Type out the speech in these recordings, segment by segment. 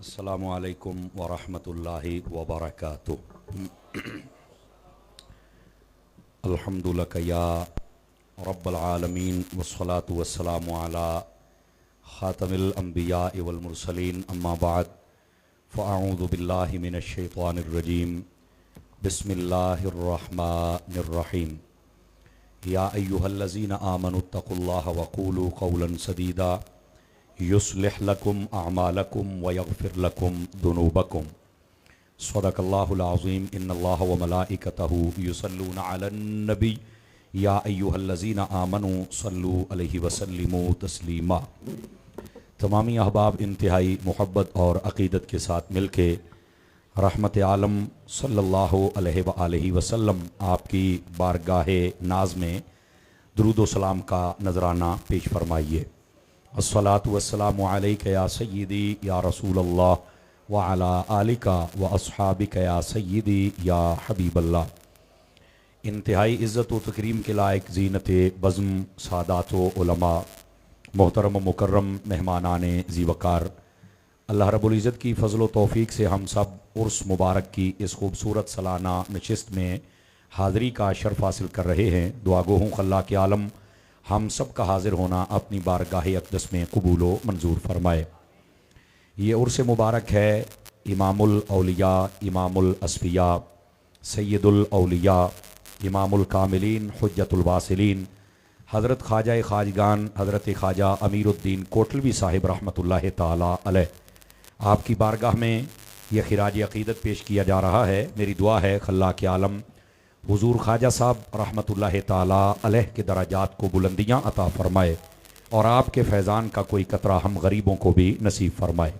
अस्सलामु अलैकुम वरहमतुल्लाहि वबरकातुह। अल्हम्दुलिल्लाह या रब्बल आलमीन वस्सलातु वस्सलामु अला खातमिल अंबिया वल मुरसलीन अम्मा बाद फ़अऊज़ु बिल्लाहि मिनश शैतानिर रजीम बिस्मिल्लाहिर रहमानिर रहीम। या अय्युहल्लज़ीना आमनुत्तक़ुल्लाह वक़ूलू क़ौलन सदीदा युस्लिह लकुम अअमालकुम व यग़फिर लकुम दुनूबकुम। सदक़ल्लाहुल अज़ीम। इन्नल्लाह व मलाइकतहु युसल्लूना अलन नबी या अय्युहल्लज़ीना आमनू सल्लू अलैहि वसल्लिमू तस्लीमा। तमामी अहबाब इंतहाई मोहब्बत और अक़ीदत के साथ मिल के रहमत आलम सल्लल्लाहु अलैहि वसल्लम आपकी बारगाहे नाज में दुरूद व सलाम का नजराना पेश फरमाइए। अस्सलातु वस्सलामु अलैका या सय्यदी या रसूलल्लाह व अला आलिका व अस्हाबिका या सय्यदी या हबीबल्लाह। इंतहाई इज़्ज़त व तकरीम के लायक ज़ीनत बज़्म सादात व उलमा, मोहतरम मुकर्रम मेहमानाने ज़ीवकार, अल्लाह रब्बुल इज़्ज़त की फ़ज़ल व तौफ़ीक़ से हम सब उर्स मुबारक की इस खूबसूरत सालाना नशिस्त में हाज़री का शर्फ़ हासिल कर रहे हैं। दुआ गो हूँ अल्लाह के आलम हम सब का हाजिर होना अपनी बारगाह अक़दस में कबूल व मंजूर फरमाए। ये उर्स मुबारक है इमामुल औलिया, इमामुल अस्फ़िया, सय्यदुल औलिया, इमामुल कामिलीन, हुज्जतुल वासिलीन, हज़रत ख्वाजा ख्वाजगान हज़रत ख्वाजा अमीरुद्दीन कोटलवी साहिब रहमतुल्लाहि ताला अलैह। आपकी बारगाह में यह खिराज अक़ीदत पेश किया जा रहा है। मेरी दुआ है अल्लाह के आलम हुज़ूर ख्वाजा साहब रहमतुल्लाहि ताला अलैह के दराजात को बुलंदियाँ अता फ़रमाए और आपके फैज़ान का कोई कतरा हम गरीबों को भी नसीब फरमाए।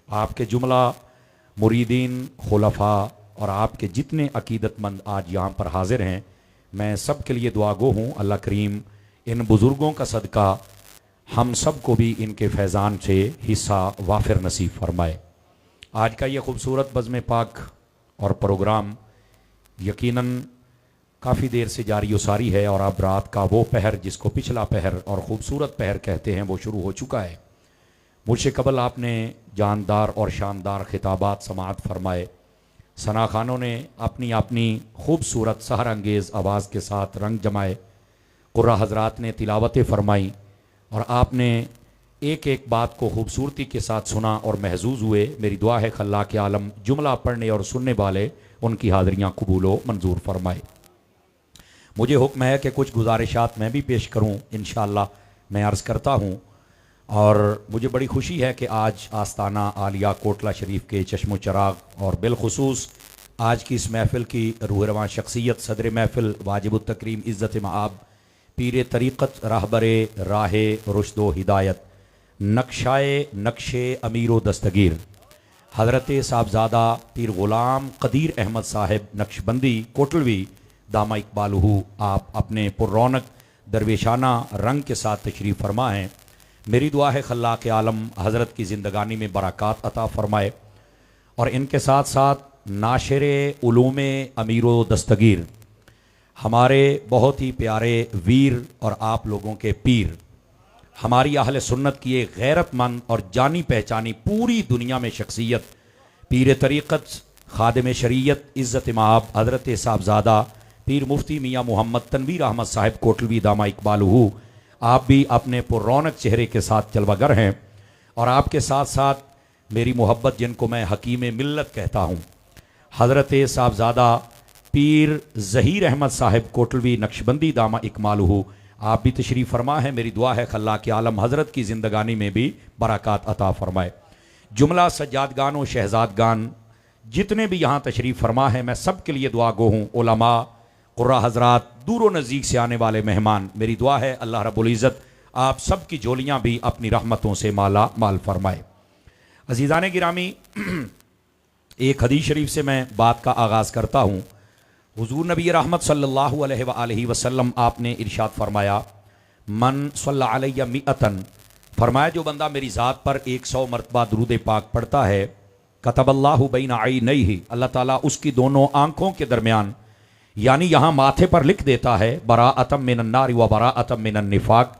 आपके जुमला मुरीदीन, खुलफ़ा और आपके जितने अक़ीदतमंद आज यहाँ पर हाज़िर हैं, मैं सब के लिए दुआ गो हूँ अल्लाह करीम इन बुज़ुर्गों का सदका हम सब को भी इनके फैज़ान से हिस्सा वाफिर नसीब फरमाए। आज का ये खूबसूरत बज़्म पाक और प्रोग्राम यकीनन काफ़ी देर से जारी सारी है और अब रात का वो पहर जिसको पिछला पहर और ख़ूबसूरत पहर कहते हैं वो शुरू हो चुका है। मुझसे कबल आपने जानदार और शानदार खिताबात समाअत फरमाए। सना खानों ने अपनी अपनी खूबसूरत सहर अंगेज़ आवाज़ के साथ रंग जमाए। कुर्रा हज़रात ने तिलावतें फरमाई और आपने एक एक बात को खूबसूरती के साथ सुना और महजूज हुए। मेरी दुआ है अल्लाह के आलम जुमला पढ़ने और सुनने वाले उनकी हाज़रियाँ कबूल व मंजूर फरमाए। मुझे हुक्म है कि कुछ गुजारिशात मैं भी पेश करूं, इंशाअल्लाह मैं अर्ज़ करता हूं। और मुझे बड़ी खुशी है कि आज आस्ताना आलिया कोटला शरीफ के चश्मो चराग और बिलखुसूस आज की इस महफ़िल की रूह रवां शख्सियत सदर महफ़िल वाजिबुत तकरीम इज़्ज़त मआब पीर तरीक़त रहबरे राहे रुश्दो हिदायत नक्शाए नक्शे अमीरो दस्तगीर हज़रत साहबज़ादा पीर ग़ुलाम क़दीर अहमद साहिब नक्शबंदी कोटलवी दामा इकबालहू आप अपने पुर्रौनक दरवेशाना रंग के साथ तशरीफ़ फरमा हैं। मेरी दुआ है अल्लाह के आलम हज़रत की ज़िंदगानी में बरक़ात अता फ़रमाए और इनके साथ साथ नाशिर उलूम अमीरो दस्तगीर हमारे बहुत ही प्यारे वीर और आप लोगों के पीर, हमारी अहले सुन्नत की एक गैरतमंद और जानी पहचानी पूरी दुनिया में शख्सियत पीर तरीक़त खादिम शरीयत इज़्ज़त मआब हज़रत साहबज़ादा पीर मुफ्ती मियाँ मोहम्मद तनवीर अहमद साहिब कोटलवी दामा इकबालहू आप भी अपने पुर्रौनक चेहरे के साथ जलवागर हैं। और आपके साथ साथ मेरी मोहब्बत जिनको मैं हकीम मिल्लत कहता हूँ हज़रत साहबज़ादा पीर ज़हीर अहमद साहिब कोटलवी नक्शबंदी दामा इकमालहू आप भी तशरीफ़ फरमा है। मेरी दुआ है अल्लाह के आलम हज़रत की ज़िंदगानी में भी बरक़ात अता फ़रमाए। जुमला सज्जादगान व शहज़ादगान जितने भी यहाँ तशरीफ़ फरमा है मैं सब के लिए दुआ गो हूँ। उलमा, कुर्रा हज़रात, दूर व नज़दीक से आने वाले मेहमान, मेरी दुआ है अल्लाह रब्बुल इज़्ज़त आप सब की झोलियाँ भी अपनी रहमतों से माला माल फरमाए। अज़ीज़ान गिरामी, एक हदीस शरीफ से मैं बात का आगाज़ करता हूँ। हुज़ूर नबी रहमत सल्लल्लाहु अलैहि वसल्लम आपने इरशाद फरमाया, मन सल्ला अलैया मिअतन, फरमाया जो बंदा मेरी ज़ात पर 100 मरतबा दुरूद पाक पढ़ता है, कतबल्लाहु बैना ऐनैहि, अल्लाह ताला उसकी दोनों आँखों के दरमियान यानी यहाँ माथे पर लिख देता है बराअतम मिनन नार व बराअतम मिनन निफाक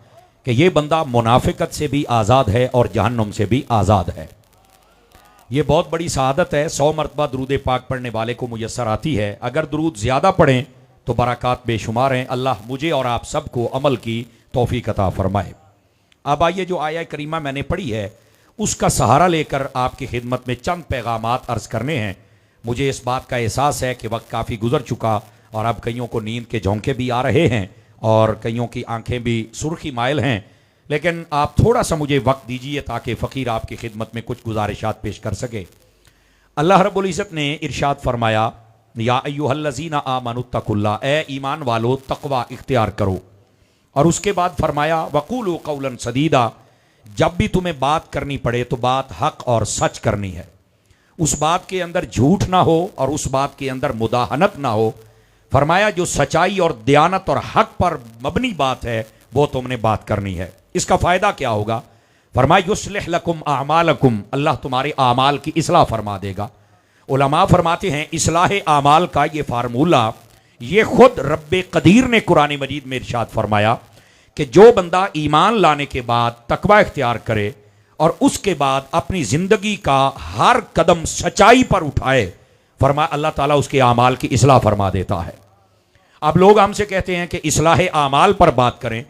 कि ये बंदा मुनाफिकत से भी आज़ाद है और जहन्नुम से भी आज़ाद है। ये बहुत बड़ी शहादत है। 100 मरतबा दरूद पाक पढ़ने वाले को मुयस्सर आती है। अगर दरूद ज़्यादा पढ़ें तो बरक़ात बेशुमार हैं। अल्लाह मुझे और आप सबको अमल की तौफीक अता फरमाए। अब आइए, जो आया करीमा मैंने पढ़ी है उसका सहारा लेकर आपकी खिदमत में चंद पैगामात अर्ज़ करने हैं। मुझे इस बात का एहसास है कि वक्त काफ़ी गुजर चुका और अब कईयों को नींद के झोंके भी आ रहे हैं और कईयों की आंखें भी सुर्खी माइल हैं, लेकिन आप थोड़ा सा मुझे वक्त दीजिए ताकि फ़कीर आपकी खिदमत में कुछ गुजारिशात पेश कर सके। अल्लाह रब्बुल इज़्ज़त ने इरशाद फरमाया, या अय्युहल्लज़ीना आमनुत्तकुल्लाह, ए ईमान वालो तक़वा इख्तियार करो। और उसके बाद फरमाया, वक़ूलू क़ौलन सदीदा, जब भी तुम्हें बात करनी पड़े तो बात हक और सच करनी है। उस बात के अंदर झूठ ना हो और उस बात के अंदर मुदाहनत ना हो। फरमाया जो सच्चाई और दयानत और हक पर मबनी बात है वो तुमने बात करनी है। इसका फ़ायदा क्या होगा? फरमाया युस्लिह लकुम आमालकुम, अल्लाह तुम्हारे आमाल की इस्लाह फरमा देगा। उलमा फरमाते हैं इस्लाह आमाल का ये फार्मूला ये खुद रब्बे कदीर ने कुरान मजीद में इरशाद फरमाया कि जो बंदा ईमान लाने के बाद तकवा इख्तियार करे और उसके बाद अपनी ज़िंदगी का हर कदम सच्चाई पर उठाए, फरमाया अल्लाह ताला उसके आमाल की इस्लाह फरमा देता है। अब लोग हमसे कहते हैं कि इस्लाह आमाल पर बात करें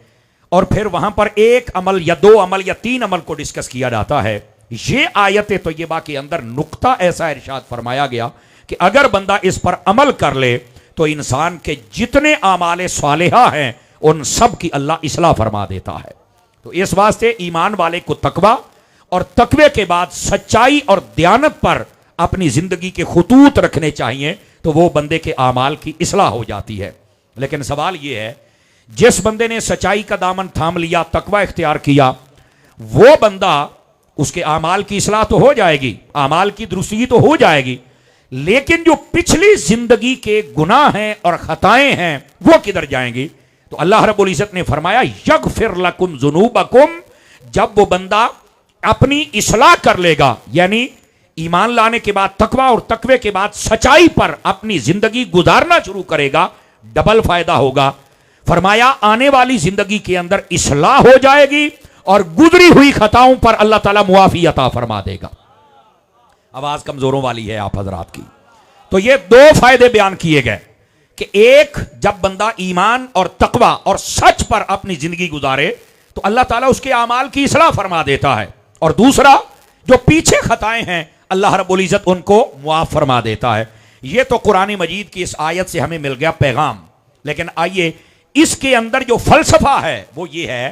और फिर वहां पर एक अमल या दो अमल या तीन अमल को डिस्कस किया जाता है। ये आयत तय्यबा के अंदर नुक्ता ऐसा इरशाद फरमाया गया कि अगर बंदा इस पर अमल कर ले तो इंसान के जितने आमाल सालिहा हैं उन सब की अल्लाह इस्लाह फरमा देता है। तो इस वास्ते ईमान वाले को तकवा और तकवे के बाद सच्चाई और दयानत पर अपनी जिंदगी के खतूत रखने चाहिए, तो वो बंदे के आमाल की इस्लाह हो जाती है। लेकिन सवाल ये है, जिस बंदे ने सच्चाई का दामन थाम लिया, तकवा इख्तियार किया, वो बंदा, उसके आमाल की इस्लाह तो हो जाएगी, आमाल की दुरुस्ती तो हो जाएगी, लेकिन जो पिछली जिंदगी के गुनाह हैं और खताएं हैं वो किधर जाएंगी? तो अल्लाह रब्बुल इज़्ज़त ने फरमाया यगफिर लकुम ज़ुनूबकुम, जब वो बंदा अपनी इस्लाह कर लेगा, यानी ईमान लाने के बाद तकवा और तकवे के बाद सच्चाई पर अपनी जिंदगी गुजारना शुरू करेगा, डबल फायदा होगा। फरमाया आने वाली जिंदगी के अंदर इस्लाह हो जाएगी और गुजरी हुई खताओं पर अल्लाह ताला मुआफी अता फरमा देगा। आवाज कमजोरों वाली है आप हजरात की। तो ये दो फायदे बयान किए गए कि एक, जब बंदा ईमान और तकवा और सच पर अपनी जिंदगी गुजारे तो अल्लाह ताला उसके आमाल की इस्लाह फरमा देता है, और दूसरा, जो पीछे खताएं हैं अल्लाह रब्बुल इज़्ज़त उनको मुआफ फरमा देता है। ये तो कुरान मजीद की इस आयत से हमें मिल गया पैगाम। लेकिन आइए, इसके अंदर जो फलसफा है वो ये है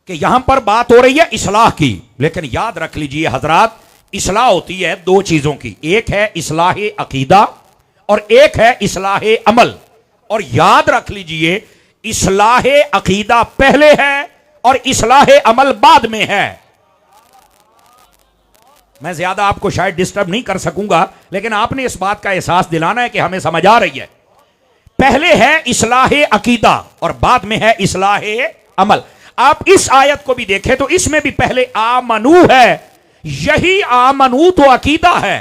कि यहां पर बात हो रही है इस्लाह की, लेकिन याद रख लीजिए हजरात, इस्लाह होती है दो चीजों की, एक है इस्लाह अकीदा और एक है इस्लाह अमल। और याद रख लीजिए, इस्लाह अकीदा पहले है और इस्लाह अमल बाद में है। मैं ज्यादा आपको शायद डिस्टर्ब नहीं कर सकूंगा, लेकिन आपने इस बात का एहसास दिलाना है कि हमें समझ आ रही है। पहले है इस्लाह अकीदा और बाद में है इस्लाह अमल। आप इस आयत को भी देखें तो इसमें भी पहले आमनू है, यही आमनू तो अकीदा है,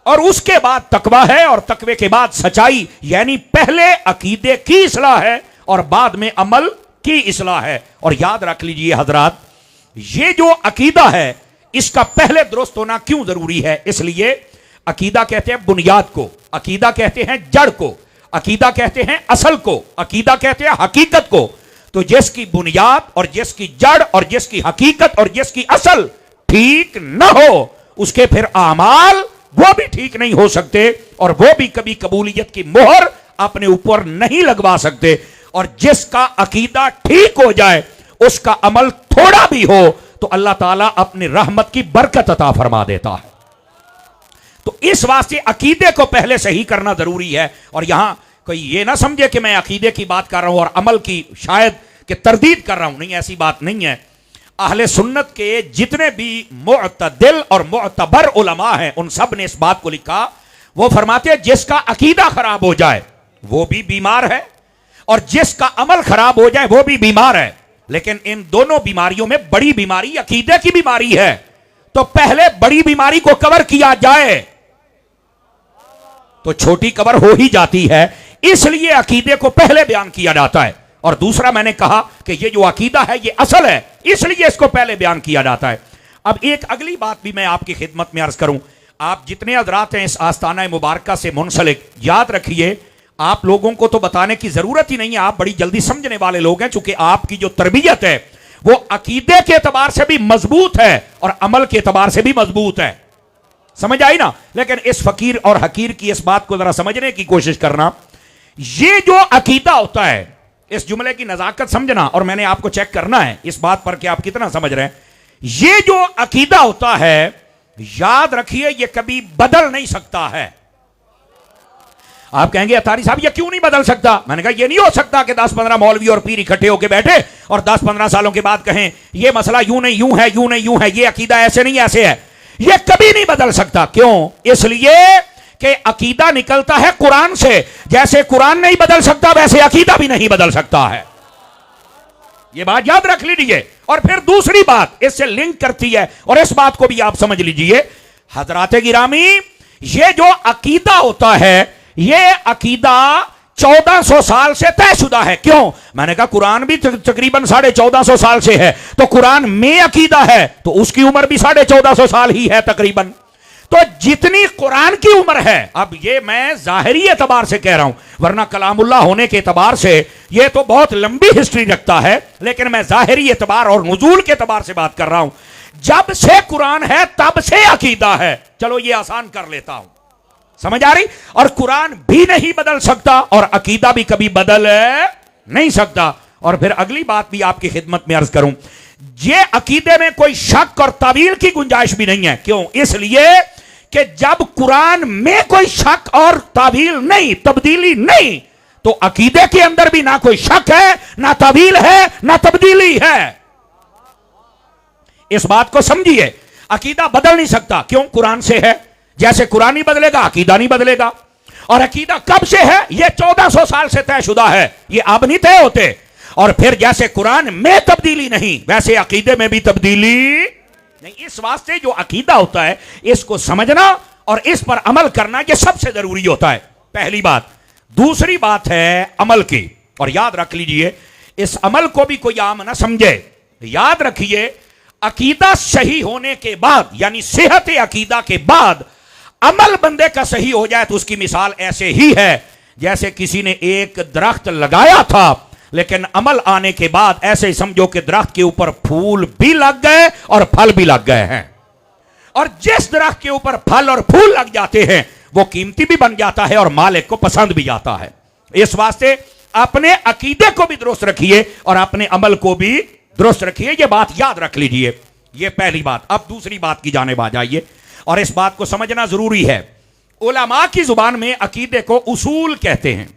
और उसके बाद तकवा है और तकवे के बाद सच्चाई, यानी पहले अकीदे की इस्लाह है और बाद में अमल की इस्लाह है। और याद रख लीजिए हजरात, ये जो अकीदा है इसका पहले दुरुस्त होना क्यों जरूरी है? इसलिए अकीदा कहते हैं बुनियाद को, अकीदा कहते हैं जड़ को, अकीदा कहते हैं असल को, अकीदा कहते हैं हकीकत को। तो जिसकी बुनियाद और जिसकी जड़ और जिसकी हकीकत और जिसकी असल ठीक न हो, उसके फिर आमाल वो भी ठीक नहीं हो सकते और वो भी कभी कबूलियत की मोहर अपने ऊपर नहीं लगवा सकते। और जिसका अकीदा ठीक हो जाए, उसका अमल थोड़ा भी हो, तो अल्लाह ताला अपनी रहमत की बरकत अता फरमा देता है। तो इस वास्ते अकीदे को पहले सही करना जरूरी है। और यहां कोई ये ना समझे कि मैं अकीदे की बात कर रहा हूं और अमल की शायद कि तरदीद कर रहा हूं, नहीं, ऐसी बात नहीं है। अहले सुन्नत के जितने भी मुअतदिल और मुअतबर उलमा हैं, उन सब ने इस बात को लिखा। वो फरमाते हैं जिसका अकीदा खराब हो जाए वो भी बीमार है और जिसका अमल खराब हो जाए वो भी बीमार है। लेकिन इन दोनों बीमारियों में बड़ी बीमारी अकीदे की बीमारी है। तो पहले बड़ी बीमारी को कवर किया जाए तो छोटी कवर हो ही जाती है, इसलिए अकीदे को पहले बयान किया जाता है। और दूसरा, मैंने कहा कि ये जो अकीदा है ये असल है, इसलिए इसको पहले बयान किया जाता है। अब एक अगली बात भी मैं आपकी खिदमत में अर्ज करूं। आप जितने हजरात हैं इस आस्ताना मुबारका से मुंसलिक, याद रखिए आप लोगों को तो बताने की जरूरत ही नहीं है, आप बड़ी जल्दी समझने वाले लोग हैं, चूंकि आपकी जो तरबियत है वो अकीदे के एतबार से भी मजबूत है और अमल के एतबार से भी मजबूत है। समझ आई ना? लेकिन इस फकीर और हकीर की इस बात को जरा समझने की कोशिश करना। ये जो अकीदा होता है, इस जुमले की नजाकत समझना, और मैंने आपको चेक करना है इस बात पर कि आप कितना समझ रहे हैं। ये जो अकीदा होता है, याद रखिए ये कभी बदल नहीं सकता है। आप कहेंगे अतारी साहब ये क्यों नहीं बदल सकता? मैंने कहा ये नहीं हो सकता कि 10-15 मौलवी और पीर इकट्ठे होकर बैठे और 10-15 सालों के बाद कहें ये मसला यूं नहीं यूं है, यूं नहीं यूं है, ये अकीदा ऐसे नहीं ऐसे है। ये कभी नहीं बदल सकता। क्यों? इसलिए कि अकीदा निकलता है कुरान से। जैसे कुरान नहीं बदल सकता वैसे अकीदा भी नहीं बदल सकता है। ये बात याद रख लीजिए। और फिर दूसरी बात इससे लिंक करती है, और इस बात को भी आप समझ लीजिए हजरात गिरामी, ये जो अकीदा होता है ये अकीदा 1400 साल से तयशुदा है। क्यों? मैंने कहा कुरान भी तकरीबन 1450 साल से है, तो कुरान में अकीदा है तो उसकी उम्र भी 1450 साल ही है तकरीबन। तो जितनी कुरान की उम्र है, अब ये मैं जाहिरी एतबार से कह रहा हूं, वरना कलामुल्लाह होने के एतबार से ये तो बहुत लंबी हिस्ट्री रखता है, लेकिन मैं जाहिरी एतबार और नुज़ूल के एतबार से बात कर रहा हूं। जब से कुरान है तब से अकीदा है। चलो ये आसान कर लेता हूं, समझ आ रही? और कुरान भी नहीं बदल सकता और अकीदा भी कभी बदल नहीं सकता। और फिर अगली बात भी आपकी खिदमत में अर्ज करूं, ये अकीदे में कोई शक और तावील की गुंजाइश भी नहीं है। क्यों? इसलिए कि जब कुरान में कोई शक और तावील नहीं, तब्दीली नहीं, तो अकीदे के अंदर भी ना कोई शक है, ना तावील है, ना तब्दीली है। इस बात को समझिए, अकीदा बदल नहीं सकता। क्यों? कुरान से है। जैसे कुरान नहीं बदलेगा अकीदा नहीं बदलेगा। और अकीदा कब से है? ये 1400 साल से तयशुदा है, ये अब नहीं तय होते। और फिर जैसे कुरान में तब्दीली नहीं, वैसे अकीदे में भी तब्दीली नहीं। इस वास्ते जो अकीदा होता है इसको समझना और इस पर अमल करना ये सबसे जरूरी होता है, पहली बात। दूसरी बात है अमल की, और याद रख लीजिए इस अमल को भी कोई आम ना समझे। याद रखिए अकीदा सही होने के बाद, यानी सेहत अकीदा के बाद अमल बंदे का सही हो जाए तो उसकी मिसाल ऐसे ही है जैसे किसी ने एक दरख्त लगाया था, लेकिन अमल आने के बाद ऐसे ही समझो कि दरख्त के ऊपर फूल भी लग गए और फल भी लग गए हैं। और जिस दरख्त के ऊपर फल और फूल लग जाते हैं वो कीमती भी बन जाता है और मालिक को पसंद भी आता है। इस वास्ते अपने अकीदे को भी दुरुस्त रखिए और अपने अमल को भी दुरुस्त रखिए। ये बात याद रख लीजिए, ये पहली बात। अब दूसरी बात की जानिब आ जाइए, और इस बात को समझना जरूरी है। उलमा की जुबान में अकीदे को उसूल कहते हैं।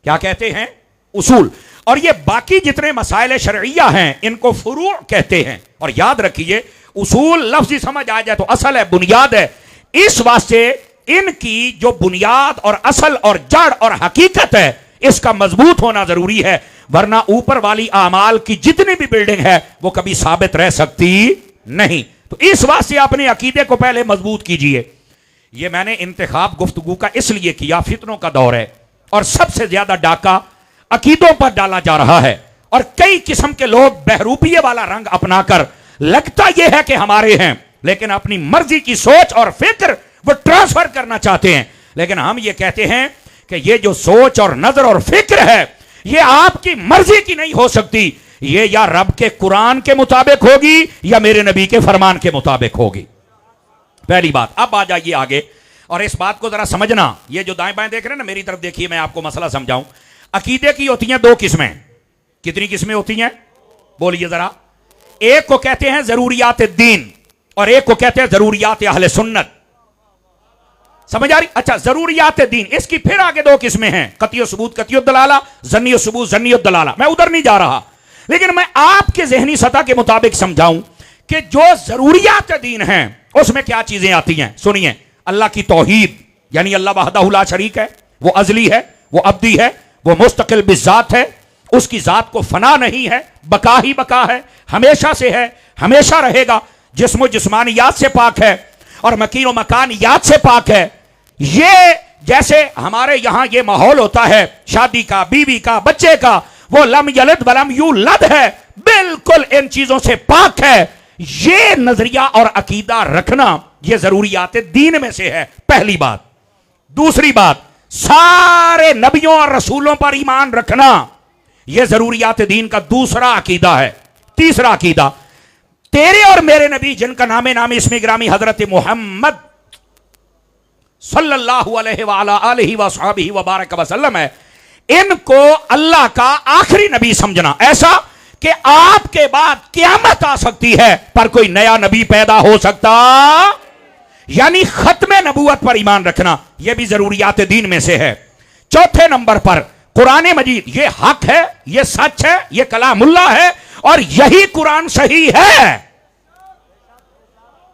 क्या कहते हैं? उसूल। और ये बाकी जितने मसाइल शरइया हैं इनको फुरू कहते हैं। और याद रखिए उसूल लफ्ज़ समझ आ जाए तो असल है, बुनियाद है। इस वास्ते इनकी जो बुनियाद और असल और जड़ और हकीकत है इसका मजबूत होना जरूरी है, वरना ऊपर वाली आमाल की जितनी भी बिल्डिंग है वो कभी साबित रह सकती नहीं। तो इस वास्ते अपने अकीदे को पहले मजबूत कीजिए। ये मैंने इंतखाब गुफ्तगू का इसलिए किया, फितनों का दौर है और सबसे ज्यादा डाका अकीदों पर डाला जा रहा है, और कई किस्म के लोग बहरूपिये वाला रंग अपनाकर लगता यह है कि हमारे हैं, लेकिन अपनी मर्जी की सोच और फिक्र वो ट्रांसफर करना चाहते हैं। लेकिन हम ये कहते हैं कि ये जो सोच और नजर और फिक्र है ये आपकी मर्जी की नहीं हो सकती, ये या रब के कुरान के मुताबिक होगी या मेरे नबी के फरमान के मुताबिक होगी। पहली बात। अब आ जाइए आगे, और इस बात को जरा समझना। ये जो दाएं बाएं देख रहे हैं ना, मेरी तरफ देखिए, मैं आपको मसला समझाऊं। अकीदे की होती हैं दो किस्में। कितनी किस्में होती हैं? बोलिए जरा। एक को कहते हैं जरूरियात दीन और एक को कहते हैं जरूरियात अहले सुन्नत। समझ आ रही? अच्छा, जरूरियात दीन, इसकी फिर आगे दो किस्में हैं, कतियो सबूत कतियो दलाला, जन्नियो सबूत जन्नियो दलाला। मैं उधर नहीं जा रहा, लेकिन मैं आपके जहनी सतह के मुताबिक समझाऊं कि जो जरूरियात दीन हैं उसमें क्या चीजें आती हैं। सुनिए, अल्लाह की तौहीद, यानी अल्लाह वहदहु ला शरीक है, वो अजली है, वो अब्दी है, वो मुस्तकिल बिज़ात है, उसकी जात को फना नहीं है, बका ही बका है, हमेशा से है, हमेशा रहेगा, जिस्म जिस्मानियात से पाक है और मकीन व मकानियात से पाक है। ये जैसे हमारे यहां ये माहौल होता है शादी का, बीवी का, बच्चे का, वो लम यलिद वलम यूलद है, बिल्कुल इन चीजों से पाक है। ये नजरिया और अकीदा रखना ये जरूरियात दीन में से है, पहली बात। दूसरी बात, सारे नबियों और रसूलों पर ईमान रखना यह जरूरियात दीन का दूसरा अकीदा है। तीसरा अकीदा, तेरे और मेरे नबी जिनका नामे नामी इसमें ग्रामी हजरत मोहम्मद सल्लल्लाहु अलैहि व बारक वसल्लम है, इनको अल्लाह का आखिरी नबी समझना, ऐसा कि आपके बाद क़यामत आ सकती है पर कोई नया नबी पैदा हो सकता, यानी खत्म नबूवत पर ईमान रखना यह भी जरूरियात दीन में से है। चौथे नंबर पर कुरान मजीद, यह हक है, यह सच है, यह कलामुल्लाह है और यही कुरान सही है।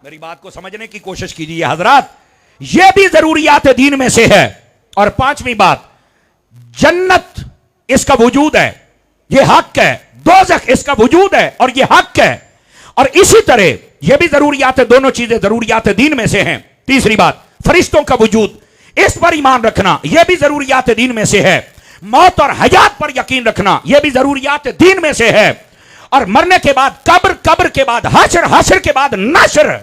मेरी बात को समझने की कोशिश कीजिए हजरात, यह भी जरूरियात दीन में से है। और पांचवी बात, जन्नत इसका वजूद है, यह हक है, दोज़ख इसका वजूद है और यह हक है। और इसी तरह यह भी जरूरियात, दोनों चीजें जरूरियात दीन में से हैं। तीसरी बात, फरिश्तों का वजूद, इस पर ईमान रखना यह भी जरूरियात दीन में से है। मौत और हयात पर यकीन रखना यह भी जरूरियात दीन में से है। और मरने के बाद कब्र, कब्र के बाद हश्र, हश्र के बाद नश्र,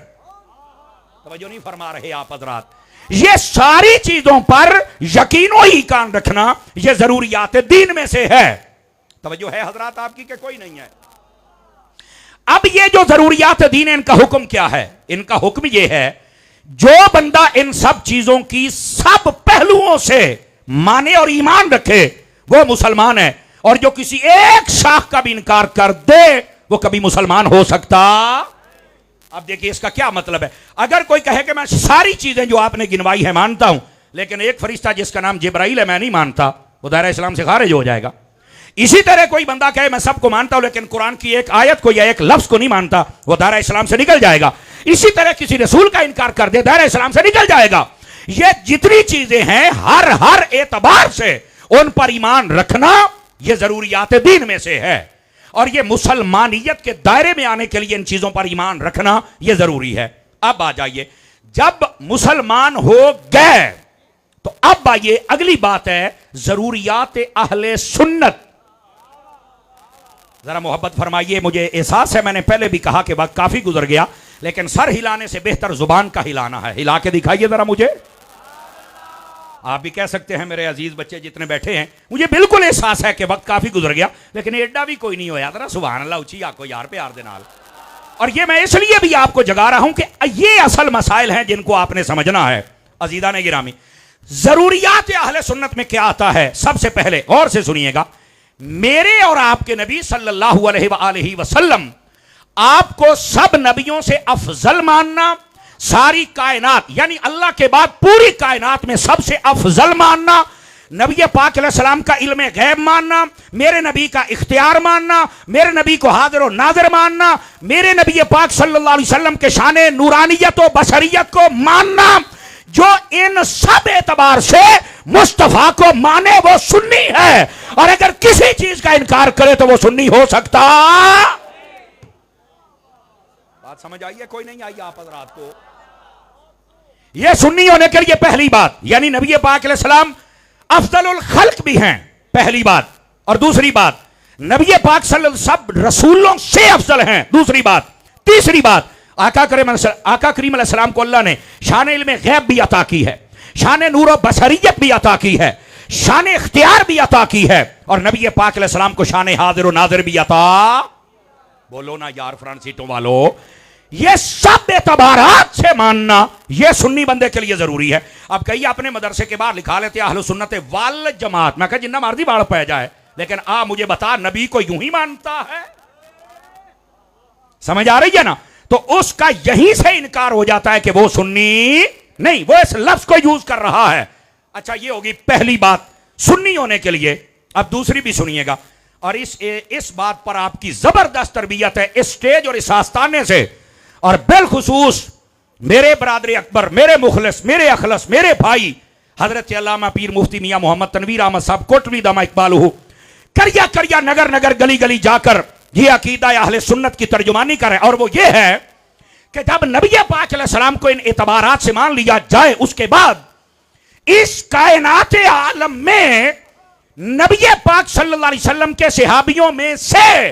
तवज्जो नहीं फरमा रहे आप हजरात, ये सारी चीजों पर यकीन और ईमान रखना यह जरूरियात दीन में से है। तवज्जो है हजरात आपकी कि कोई नहीं है? अब ये जो जरूरियात दीन है, इनका हुक्म क्या है? इनका हुक्म ये है, जो बंदा इन सब चीजों की सब पहलुओं से माने और ईमान रखे वो मुसलमान है, और जो किसी एक शाख का भी इनकार कर दे वो कभी मुसलमान हो सकता। अब देखिए इसका क्या मतलब है। अगर कोई कहे कि मैं सारी चीजें जो आपने गिनवाई है मानता हूं, लेकिन एक फरिश्ता जिसका नाम जिब्राइल है मैं नहीं मानता, वो दायरा इस्लाम से खारिज हो जाएगा। इसी तरह कोई बंदा कहे मैं सबको मानता हूं लेकिन कुरान की एक आयत को या एक लफ्ज को नहीं मानता, वो दायरा इस्लाम से निकल जाएगा। इसी तरह किसी रसूल का इनकार कर दे, दायरा इस्लाम से निकल जाएगा। ये जितनी चीजें हैं हर एतबार से उन पर ईमान रखना यह जरूरियात दीन में से है, और यह मुसलमानियत के दायरे में आने के लिए इन चीजों पर ईमान रखना यह जरूरी है। अब आ जाइए, जब मुसलमान हो गए तो अब आइए अगली बात है जरूरियात अहले सुन्नत। जरा मोहब्बत फरमाइए, मुझे एहसास है मैंने पहले भी कहा कि वक्त काफी गुजर गया, लेकिन सर हिलाने से बेहतर जुबान का हिलाना है। हिला के दिखाइए जरा मुझे। आप भी कह सकते हैं मेरे अजीज बच्चे जितने बैठे हैं, मुझे बिल्कुल एहसास है कि वक्त काफी गुजर गया, लेकिन एडा भी कोई नहीं होया। जरा सुभान अल्लाह उची आको यार प्यार दे नाल। और ये मैं इसलिए भी आपको जगा रहा हूं कि ये असल मसाइल हैं जिनको आपने समझना है। अजीदा ने गिरामी, जरूरियात अहले सुन्नत में क्या आता है? सबसे पहले गौर से सुनिएगा, मेरे और आपके नबी सल्लल्लाहु अलैहि वसल्लम आपको सब नबियों से अफजल मानना, सारी कायनात यानी अल्लाह के बाद पूरी कायनात में सबसे अफजल मानना, नबी पाक अलैहिस्सलाम का इल्म गैब मानना, मेरे नबी का इख्तियार मानना, मेरे नबी को हाजिर और नाज़िर मानना, मेरे नबी पाक सल्लल्लाहु अलैहि वसल्लम के शाने नूरानियत और बशरियत को मानना, जो इन सब एतबार से मुस्तफा को माने वो सुन्नी है, और अगर किसी चीज का इनकार करे तो वो सुन्नी हो सकता। बात समझ आई है? कोई नहीं आई आप हज़रात को? ये सुन्नी होने के लिए पहली बात, यानी नबी पाक अलैहिस्सलाम अफजलुल खल्क भी हैं, पहली बात। और दूसरी बात, नबी पाक सब रसूलों से अफजल हैं, दूसरी बात। तीसरी बात, आका करीम अलैहिस्सलाम को अल्लाह ने शान इल्म गैब भी अता की है, शान नूर और बशरियत भी अता की है, शान इख्तियार भी अता की है, और नबी पाक अलैहिस्सलाम को शान हाजिर और नाज़िर भी अता। बोलो ना यार फ्रांसीटों वालों, ये सब एतबारात से मानना ये सुन्नी बंदे के लिए जरूरी है। अब कई अपने मदरसे के बाहर लिखा लेते अहले सुन्नत वाल जमात, मैं कहा जिन्ना मर्जी बाढ़ पै जाए, लेकिन मुझे बता नबी को यूं ही मानता है? समझ आ रही है ना? तो उसका यहीं से इनकार हो जाता है कि वो सुन्नी नहीं, वो इस लफ्ज को यूज कर रहा है। अच्छा, ये होगी पहली बात सुन्नी होने के लिए। अब दूसरी भी सुनिएगा, और इस बात पर आपकी जबरदस्त तरबियत है इस स्टेज और इस आस्ताने से, और बिलखुसूस मेरे बरादर अकबर, मेरे मुखलिस, मेरे अखलस, मेरे भाई हजरत अल्लामा पीर मुफ्ती मियां मोहम्मद तनवीर अहमद साहब कोटली दामा इकबाल करिया करिया नगर नगर गली गली जाकर ये अकीदा अहले सुन्नत की तर्जुमानी करे, और वो ये है कि जब नबी पाक अलैहिस्सलाम को इन एतबारात से मान लिया जाए, उसके बाद इस कायनात आलम में नबी पाक सल्लल्लाहु अलैहि वसल्लम के सहाबियों में से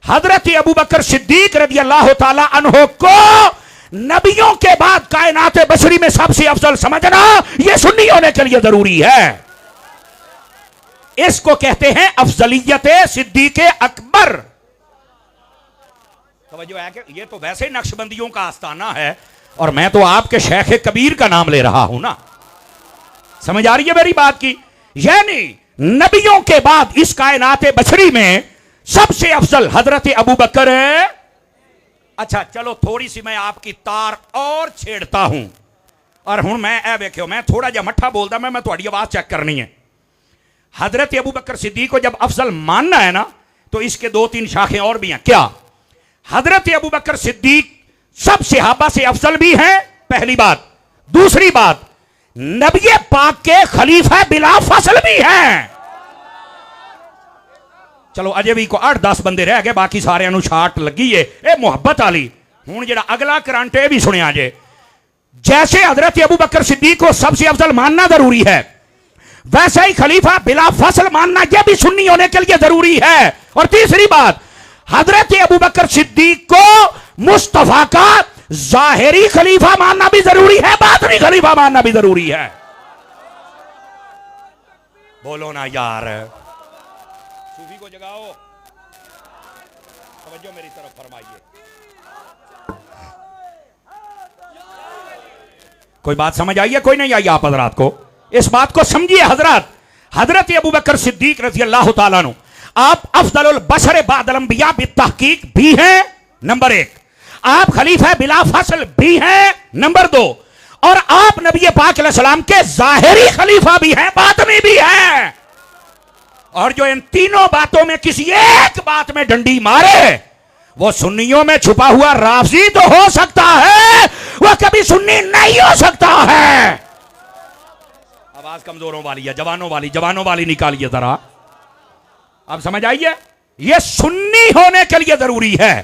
हजरत अबू बकर सिद्दीक रज़ी अल्लाह ताला अन्हो को नबियों के बाद कायनात बशरी में सबसे अफजल समझना यह सुन्नी होने के लिए जरूरी है। इसको कहते हैं अफजलियत सिद्दीक अकबर। तवज्जो है कि ये तो वैसे ही नक्शबंदियों का आस्ताना है और मैं तो आपके शेख कबीर का नाम ले रहा हूं ना। समझ आ रही है मेरी बात की? यानी नबियों के बाद इस कायनात बशरी में सबसे अफजल हजरत अबू बकर है। अच्छा चलो थोड़ी सी मैं आपकी तार और छेड़ता हूं और हूं मैं ए वेख्यो मैं थोड़ा जा मठा बोलता मैं थोड़ी आवाज चेक करनी है। हजरत अबू बकर सिद्दीक को जब अफजल मानना है ना तो इसके 2-3 शाखें और भी हैं। क्या? हजरत अबू बकर सिद्दीक सब सहाबा से अफजल भी हैं, पहली बात। दूसरी बात, नबी पाक के खलीफा बिला फसल भी हैं। चलो अजे भी को 8-10 बंदे रह गए, बाकी सारे छाट लगी है ए मुहब्बत आली। हूं जरा अगला करंट ये भी सुनिया जे, जैसे हजरत अबू बकर सिद्दीक को सबसे अफजल मानना जरूरी है वैसे ही खलीफा बिला फसल मानना यह भी सुन्नी होने के लिए जरूरी है। और तीसरी बात, हजरत अबू बकर सिद्दीक को मुस्तफा का जाहिरी खलीफा मानना भी जरूरी है, बातनी खलीफा मानना भी जरूरी है। बोलो ना यार, सूफी को जगाओ, तवज्जो मेरी तरफ फरमाइए। कोई बात समझ आई है? कोई नहीं आई आप हजरात को? इस बात को समझिए हजरत। हजरत अबू बकर सिद्दीक रज़ी अल्लाह ताला अन्हु आप अफजलुल बशर बादल अंबिया बितहकीक भी हैं, नंबर 1। आप खलीफा बिला फसल भी हैं, नंबर 2। और आप नबी पाक अलैहिस्सलाम के जाहिरी खलीफा भी हैं, बातनी भी हैं। और जो इन तीनों बातों में किसी एक बात में डंडी मारे वो सुन्नियों में छुपा हुआ राफजी तो हो सकता है, वह कभी सुन्नी नहीं हो सकता है। आवाज कमजोरों वाली है, जवानों वाली निकालिए जरा। अब समझ आइए, यह सुन्नी होने के लिए जरूरी है।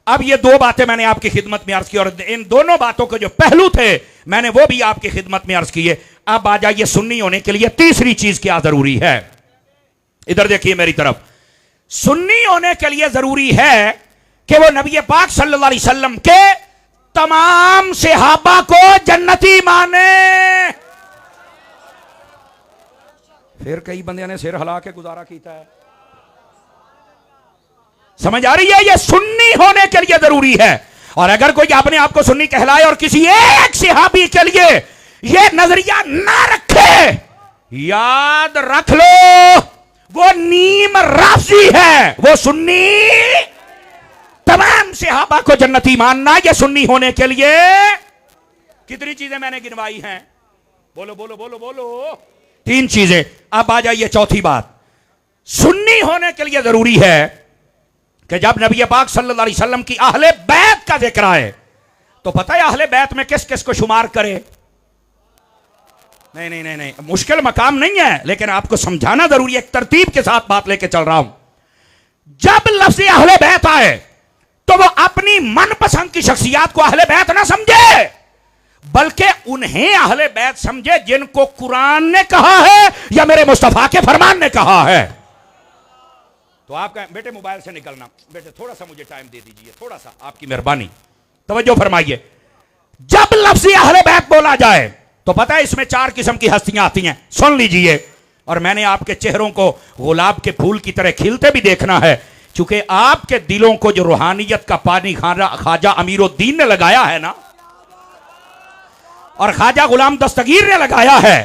अब ये 2 बातें मैंने आपकी खिदमत में अर्ज की और इन दोनों बातों के जो पहलू थे मैंने वो भी आपकी खिदमत में अर्ज किए। अब आ जाइए सुन्नी होने के लिए तीसरी चीज क्या जरूरी है। इधर देखिए मेरी तरफ। सुन्नी होने के लिए जरूरी है कि वो नबी पाक सल्लल्लाहु अलैहि वसल्लम के तमाम सहाबा को जन्नती माने। फिर कई बंदे ने सिर हिला के गुजारा किया है। समझ आ रही है? यह सुन्नी होने के लिए जरूरी है। और अगर कोई अपने आप को सुन्नी कहलाए और किसी एक सहाबी के लिए यह नजरिया ना रखे, याद रख लो वो नीम राफजी है। वो सुन्नी तमाम सहाबा को जन्नती मानना यह सुन्नी होने के लिए कितनी चीजें मैंने गिनवाई हैं? बोलो बोलो बोलो बोलो। 3 चीजें। अब आ जाइए चौथी बात। सुन्नी होने के लिए जरूरी है कि जब नबी पाक सल्लल्लाहु अलैहि वसल्लम की अहले बैत का जिक्र आए तो पता है अहले बैत में किस किस को शुमार करे? नहीं, मुश्किल मकाम नहीं है लेकिन आपको समझाना जरूरी है। एक तरतीब के साथ बात लेके चल रहा हूं। जब लफ्ज़ अहले बैत आए तो वो अपनी मनपसंद की शख्सियत को अहले बैत ना समझे बल्कि उन्हें अहले बैत समझे जिनको कुरान ने कहा है या मेरे मुस्तफा के फरमान ने कहा है। तो आपका बेटे मोबाइल से निकलना, बेटे थोड़ा सा मुझे टाइम दे दीजिए, थोड़ा सा आपकी मेहरबानी, तवज्जो फरमाइए। जब लफ्ज़ अहले बैत बोला जाए तो पता है इसमें 4 किस्म की हस्तियां आती हैं, सुन लीजिए। और मैंने आपके चेहरों को गुलाब के फूल की तरह खिलते भी देखना है क्योंकि आपके दिलों को जो रूहानियत का पानी ख्वाजा अमीरुद्दीन ने लगाया है ना और ख्वाजा गुलाम दस्तगीर ने लगाया है,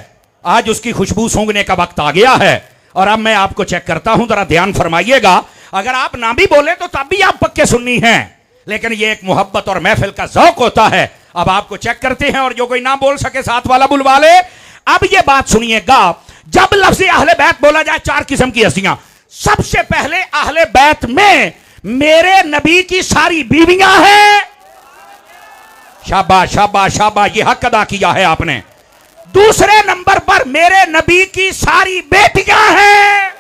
आज उसकी खुशबू सूंघने का वक्त आ गया है। और अब मैं आपको चेक करता हूं, जरा ध्यान फरमाइएगा। अगर आप ना भी बोले तो तब भी आप पक्के सुन्नी हैं, लेकिन ये एक मोहब्बत और महफिल का ज़ौक़ होता है। अब आपको चेक करते हैं और जो कोई ना बोल सके साथ वाला बुलवा ले। अब ये बात सुनिएगा, जब लफ्ज़ अहले बैत बोला जाए 4 किस्म की हस्तियां। सबसे पहले अहले बैत में मेरे नबी की सारी बीवियां हैं। शाबाश शाबाश शाबाश, ये हक अदा किया है आपने। दूसरे नंबर पर मेरे नबी की सारी बेटियां हैं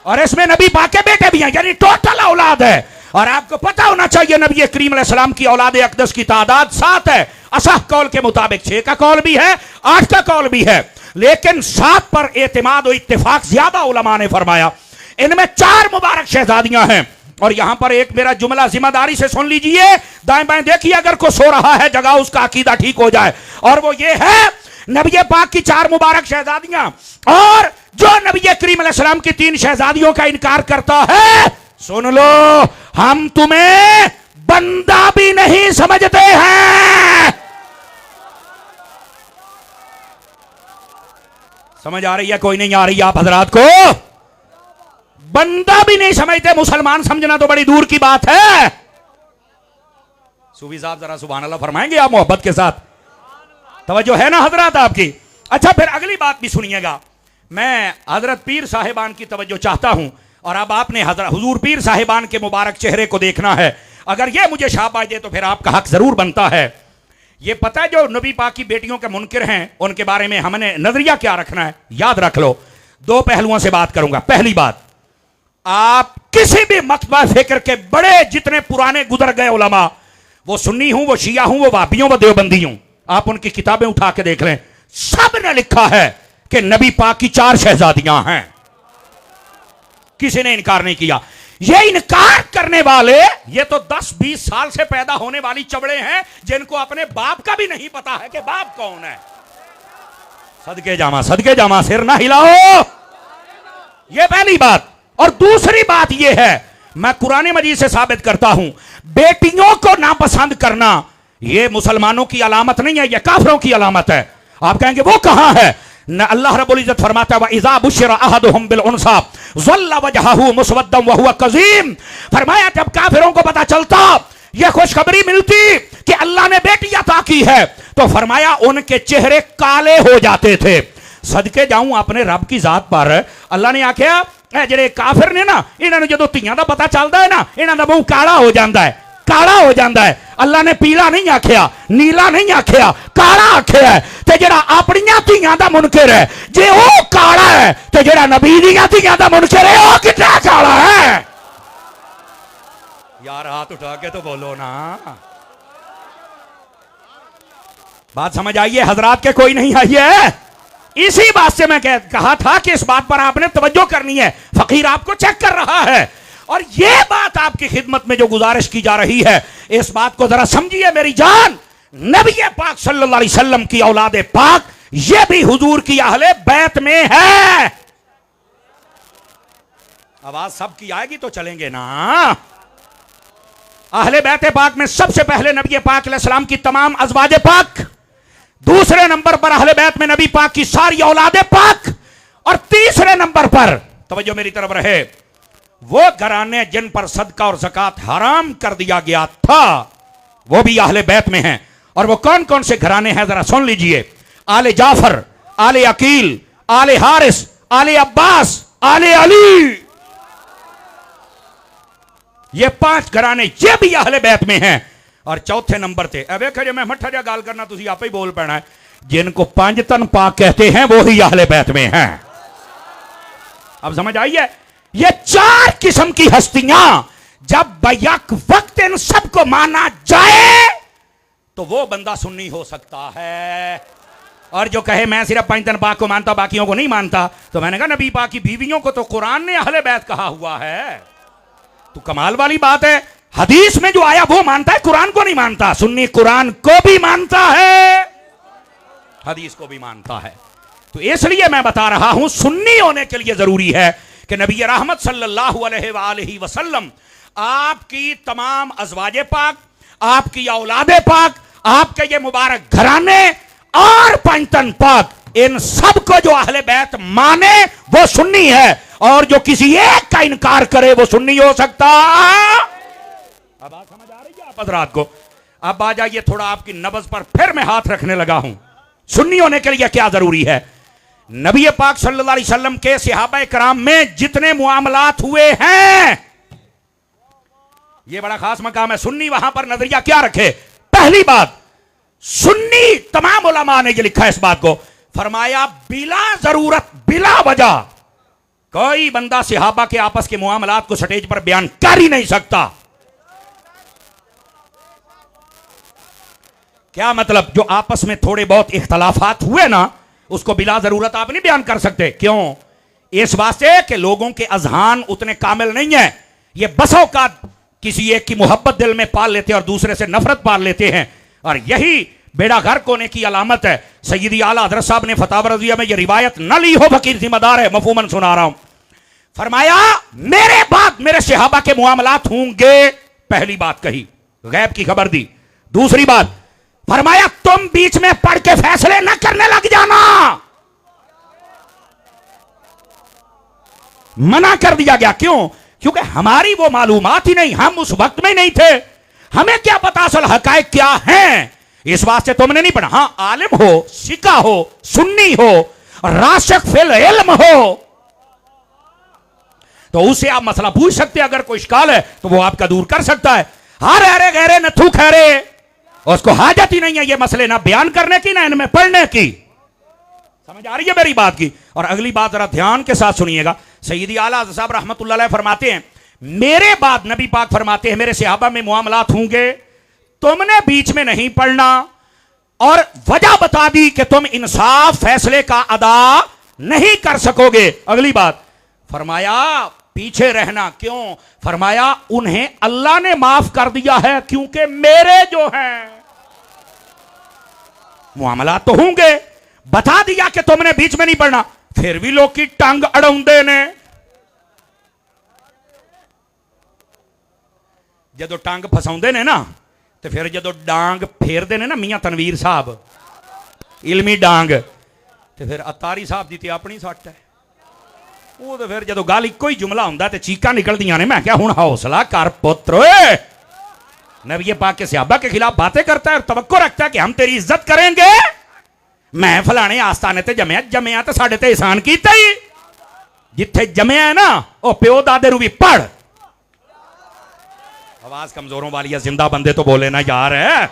और इसमें नबी पाक के बेटे भी हैं, यानी टोटल औलाद है। और आपको पता होना चाहिए नबी करीम अलैहिस्सलाम की औलाद अक़दस की तादाद 7 है। असह कौल के मुताबिक 6 का कौल भी है, 8 का कौल भी है, लेकिन 7 पर एतमाद और इत्तेफाक ज्यादा उलमा ने फरमाया। इनमें 4 मुबारक शहजादियां हैं और यहां पर एक मेरा जुमला जिम्मेदारी से सुन लीजिए, दाएं बाएं देखिए, अगर कोई सो रहा है जगह उसका अकीदा ठीक हो जाए। और वो ये है नबी पाक की 4 मुबारक शहजादियां, और जो नबी करीम अलैहिस्सलाम की 3 शहजादियों का इनकार करता है, सुन लो, हम तुम्हें बंदा भी नहीं समझते हैं। समझ आ रही है? कोई नहीं आ रही आप हजरात को? बंदा भी नहीं समझते, मुसलमान समझना तो बड़ी दूर की बात है। सूफी साहब जरा सुभान अल्लाह फरमाएंगे आप मोहब्बत के साथ? तवज्जो है ना हजरात आपकी? अच्छा, फिर अगली बात भी सुनिएगा। मैं हजरत पीर साहिबान की तवज्जो चाहता हूं, और अब आपने हुजूर पीर साहिबान के मुबारक चेहरे को देखना है। अगर ये मुझे शाबाश दे तो फिर आपका हक जरूर बनता है। ये पता है जो नबी पाक की बेटियों के मुनकिर हैं, उनके बारे में हमने नजरिया क्या रखना है? याद रख लो, 2 पहलुओं से बात करूंगा। पहली बात, आप किसी भी मकतबा फिक्र के बड़े जितने पुराने गुजर गए उलमा, वो सुन्नी हूं, वो शिया हूं, वो वाबियों, वो देवबंदी हूं, आप उनकी किताबें उठा के देख लें, सब ने लिखा है कि नबी पाक की 4 शहजादियां हैं। किसी ने इनकार नहीं किया। ये इनकार करने वाले ये तो 10-20 साल से पैदा होने वाली चबड़े हैं, जिनको अपने बाप का भी नहीं पता है कि बाप कौन है। सदके जामा, सिर ना हिलाओ। ये पहली बात। और दूसरी बात यह है, मैं कुरान मजीद से साबित करता हूं, बेटियों को नापसंद करना यह मुसलमानों की अलामत नहीं है, यह काफिरों की अलामत है। आप कहेंगे वो कहां है? न अल्लाह रब्बुल इज्जत फरमाता है, इज़ा बुशिरा अहदुहुम बिल उनसा ज़ल्ला वजहहु मुस्वद्दन व हुवा कज़ीम। फरमाया जब काफिरों को पता चलता, यह खुशखबरी मिलती कि अल्लाह ने बेटी अता की है, तो फरमाया उनके चेहरे काले हो जाते थे। सदके जाऊं अपने रब की जात पर। अल्लाह ने आख्या ਜਿਹੜੇ ਕਾਫਰ ਨੇ ਨਾ, ਇਹਨਾਂ ਨੂੰ ਜਦੋਂ ਧੀਆਂ ਦਾ ਪਤਾ ਚੱਲਦਾ ਹੈ ਨਾ, ਇਹਨਾਂ ਦਾ ਮੂੰਹ ਕਾਲਾ ਹੋ ਜਾਂਦਾ ਹੈ, ਕਾਲਾ ਹੋ ਜਾਂਦਾ ਹੈ। ਅੱਲਾ ਨੇ ਪੀਲਾ ਨਹੀਂ ਆਖਿਆ, ਨੀਲਾ ਨਹੀਂ ਆਖਿਆ, ਕਾਲਾ ਆਖਿਆ। ਤੇ ਜਿਹੜਾ ਆਪਣੀਆਂ ਧੀਆਂ ਦਾ ਮੁਨਕਿਰ ਹੈ, ਜੇ ਉਹ ਕਾਲਾ ਹੈ, ਤੇ ਜਿਹੜਾ ਨਬੀ ਦੀਆਂ ਧੀਆਂ ਦਾ ਮੁਨਕਿਰ ਹੈ, ਉਹ ਕਿੰਨਾ ਕਾਲਾ ਹੈ? यार हाथ उठा के तो बोलो ना। बात समझ आई है हजरात के? कोई नहीं आई है? इसी बात से मैं कहा था कि इस बात पर आपने तवज्जो करनी है। फकीर आपको चेक कर रहा है, और यह बात आपकी खिदमत में जो गुजारिश की जा रही है, इस बात को जरा समझिए मेरी जान। नबी पाक सल्लल्लाहु अलैहि वसल्लम की औलाद पाक यह भी हुजूर की अहले बैत में है। आवाज सबकी आएगी तो चलेंगे ना। अहले बैत पाक में सबसे पहले नबी पाक अलैहिस्सलाम की तमाम अज़वाज पाक, दूसरे नंबर पर अहले बैत में नबी पाक की सारी औलादे पाक, और तीसरे नंबर पर तवज्जो मेरी तरफ रहे, वो घराने जिन पर सदका और ज़कात हराम कर दिया गया था, वो भी अहले बैत में हैं। और वो कौन कौन से घराने हैं जरा सुन लीजिए। आले जाफर, आले अकील, आले हारिस, आले अब्बास, आले अली, ये 5 घराने ये भी अहले बैत में हैं। और चौथे नंबर पे वेखो जो मैं मठा जा गाल करना, तुसी आप ही बोल पैना है, जिनको 5 तन पाक कहते हैं वो ही अहले बैत में हैं। अब समझ आई है? ये 4 किस्म की हस्तियां जब बैक वक्त इन सबको माना जाए तो वो बंदा सुन्नी हो सकता है। और जो कहे मैं सिर्फ 5 तन पाक को मानता बाकियों को नहीं मानता, तो मैंने कहा नबी पाक की बीवियों को तो कुरान ने अहले बैत कहा हुआ है। तो कमाल वाली बात है, हदीस में जो आया वो मानता है, कुरान को नहीं मानता। सुन्नी कुरान को भी मानता है, हदीस को भी मानता है। तो इसलिए मैं बता रहा हूं, सुन्नी होने के लिए जरूरी है कि नबी रहमत सल्लल्लाहु अलैहि वसल्लम आपकी तमाम अज़वाजे पाक, आपकी औलादे पाक, आपके ये मुबारक घराने और 5 तन पाक, इन सब को जो अहले बैत माने वो सुन्नी है, और जो किसी एक का इनकार करे वो सुन्नी हो सकता। अब बात समझ आ रही है आप हज़रात को? अब आ जाइए थोड़ा आपकी नब्ज़ पर फिर मैं हाथ रखने लगा हूं। सुन्नी होने के लिए क्या जरूरी है? नबी पाक सल्लल्लाहु अलैहि वसल्लम के सहाबा कराम में जितने मुआमलात हुए हैं, यह बड़ा खास मकाम है। सुन्नी वहां पर नजरिया क्या रखे? पहली बात, सुन्नी तमाम उलमा ने यह लिखा है इस बात को, फरमाया बिला जरूरत, बिला वजह कोई बंदा सहाबा के आपस के मुआमलात को स्टेज पर बयान कर ही नहीं सकता। क्या मतलब? जो आपस में थोड़े बहुत इख्तलाफात हुए ना, उसको बिला जरूरत आप नहीं बयान कर सकते। क्यों? इस वास्ते कि लोगों के अजहान उतने कामिल नहीं है। ये बसों का किसी एक की मोहब्बत दिल में पाल लेते हैं और दूसरे से नफरत पाल लेते हैं, और यही बेड़ा गर्क होने की अलामत है। सैयदी आला हज़रत साहब ने फतावा रज़िया में ये रिवायत न ली हो, फकीर जिम्मेदार है, मफहूमन सुना रहा हूं। फरमाया मेरे बाद मेरे सहाबा के मुआमलात होंगे, पहली बात कही, गैब की खबर दी। दूसरी बात फरमाया तुम बीच में पढ़ के फैसले न करने लग जाना, मना कर दिया गया। क्यों? क्योंकि हमारी वो मालूमात ही नहीं, हम उस वक्त में नहीं थे, हमें क्या पता असल हकायक क्या हैं। इस वास्ते तुमने नहीं पढ़ा। हां, आलिम हो, सिका हो, सुन्नी हो, राशिक फिल इल्म हो, तो उससे आप मसला पूछ सकते हैं। अगर कोई इश्काल है तो वो आपका दूर कर सकता है। हर अरे गहरे नथु खैरे, उसको हाजत ही नहीं है ये मसले ना बयान करने की ना इनमें पढ़ने की। समझ आ रही है मेरी बात की? और अगली बात जरा ध्यान के साथ सुनिएगा। सैयदी आला हज़रत साहब रहमतुल्लाह अलैह फरमाते हैं मेरे बाद नबी पाक फरमाते हैं मेरे सहाबा में मुआमलात होंगे, तुमने बीच में नहीं पढ़ना, और वजह बता दी कि तुम इंसाफ फैसले का अदा नहीं कर सकोगे। अगली बात फरमाया पीछे रहना। क्यों? फरमाया उन्हें अल्लाह ने माफ कर दिया है, क्योंकि मेरे जो हैं मुआमलात तो होंगे। बता दिया कि तुमने बीच में नहीं पढ़ना, फिर भी लोग की टंग अड़ाउंदे ने। जदों टंग फसाउंदे ने ना, तो फिर जदों डांग फेरदे ने ना मियां तनवीर साहब, इलमी डांग, तो फिर अतारी साहब दी ते अपनी सट्ट है। वो तो फिर जदों गल इको ही जुमला हुंदा ते चीकां निकलदियां ने। मैं क्या हुण हौसला कर पुत्र, नबी पाक के सहाबा के खिलाफ बातें करता है और तवक्को रखता है कि हम तेरी इज्जत करेंगे। मैं फलाने आस्थाने ते जमया, जमया तो साडे ते एहसान कीता ही। जिथे जमया है ना ओ प्यो दादे नूं भी पढ़। आवाज कमजोरों वाली है, जिंदा बंदे तो बोले ना यार है।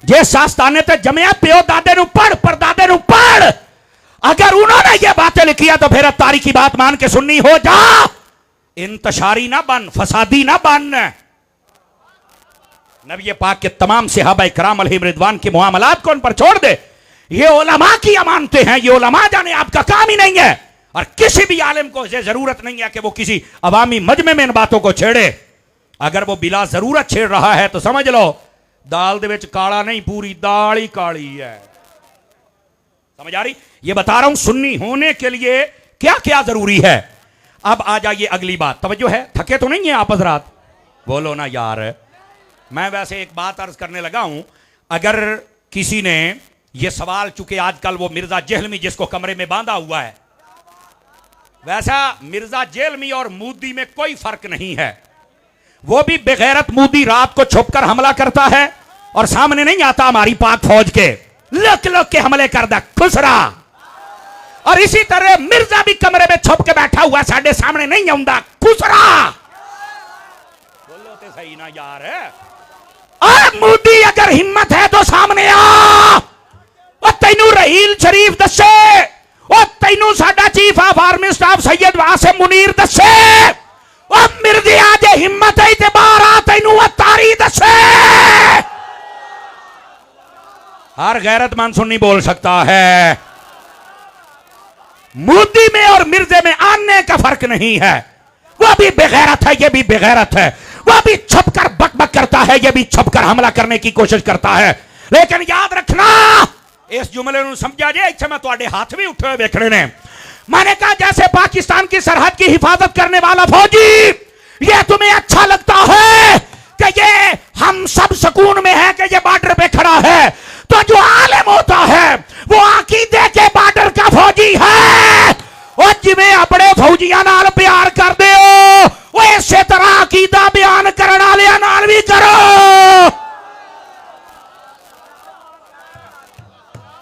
जिस आस्थाने ते जमया प्यो दादे नूं पढ़, परदादे नूं पढ़। अगर उन्होंने ये बातें लिखी है तो फिर अत्तारी की बात मान के सुन्नी हो जा। इंतशारी ना बन, फसादी ना बन। नबी पाक के तमाम सहाबा इकराम अलैहिम रिदवान के मुआमलात को उन पर छोड़ दे। ये उलमा की अमानतें हैं, ये उलमा जाने आपका काम ही नहीं है। और किसी भी आलिम को ये जरूरत नहीं है कि वो किसी अवामी मजमे में इन बातों को छेड़े। अगर वो बिला जरूरत छेड़ रहा है तो समझ लो दाल दे विच काला नहीं, पूरी दाल ही काली है। समझ आ रही? ये बता रहा हूं सुन्नी होने के लिए क्या क्या जरूरी है। अब आ जाइए अगली बात। तवज्जो है? थके तो नहीं है आप हज़रात? बोलो ना यार। मैं वैसे एक बात अर्ज करने लगा हूं, अगर किसी ने यह सवाल, चूंकि आजकल वो मिर्जा जेहलमी जिसको कमरे में बांधा हुआ है, वैसा मिर्जा जेहलमी और मूदी में कोई फर्क नहीं है। वो भी बेगैरत मूदी रात को छुपकर हमला करता है और सामने नहीं आता हमारी पाक फौज के, लुक लुक के हमले करदा खुसरा। और इसी तरह मिर्जा भी कमरे में छुप के बैठा हुआ साढ़े सामने नहीं आउंदा खुसरा। बोलो तो सही ना यार है। मोदी अगर हिम्मत है तो सामने आ। और तैनू रहील शरीफ दसे, और तैनू साडा chief of army staff Syed Wasim Munir दसे। और मिर्जे आज हिम्मत है ते बाहर आ, तैनू अतारी दसे। हर गैरतमंद सुन्नी बोल सकता है। मोदी में और मिर्जे में आने का फर्क नहीं है। वो भी बेगैरत है, ये भी बेगैरत है। वो भी छुपकर बकबक करता है, ये भी छुपकर हमला करने की कोशिश करता है। लेकिन याद रखना, इस जुमले को समझा जाए। इच्छा मैं तुम्हारे हाथ भी उठे हुए देखने ने। मैंने कहा जैसे पाकिस्तान की सरहद की हिफाजत करने वाला फौजी, ये तुम्हें अच्छा लगता है कि ये हम सब सुकून में है कि ये बॉर्डर पे खड़ा है, तो जो आलिम होता है वो अकीदे के बॉर्डर का फौजी है। और जिवें अपने फौजियां नाल प्यार कर दे हो, वो इसे तरह अकीदा बयान करने वाले नाल भी करो।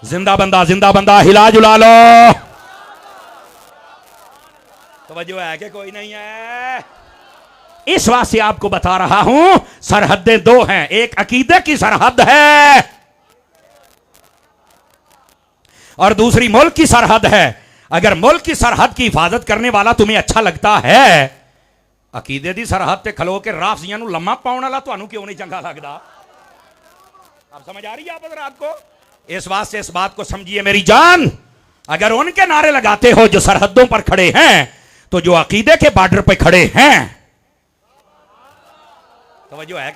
जिंदा बंदा हिला जुला लो। तवज्जो है कि कोई नहीं है? इस वास्ते आपको बता रहा हूं, सरहदें दो हैं। एक अकीदे की सरहद है और दूसरी मुल्क की सरहद है। अगर मुल्क की सरहद की हिफाजत करने वाला तुम्हें अच्छा लगता है, अकीदे की सरहद ते खलो के राफजियां नूं लम्मा पाउण वाला तुहानूं क्यों नहीं चंगा लगता? अब समझ आ रही है आप हज़रात को? इस वास्ते इस बात को समझिए मेरी जान। अगर उनके नारे लगाते हो जो सरहदों पर खड़े हैं, तो जो अकीदे के बॉर्डर पे खड़े हैं, तवज्जो है,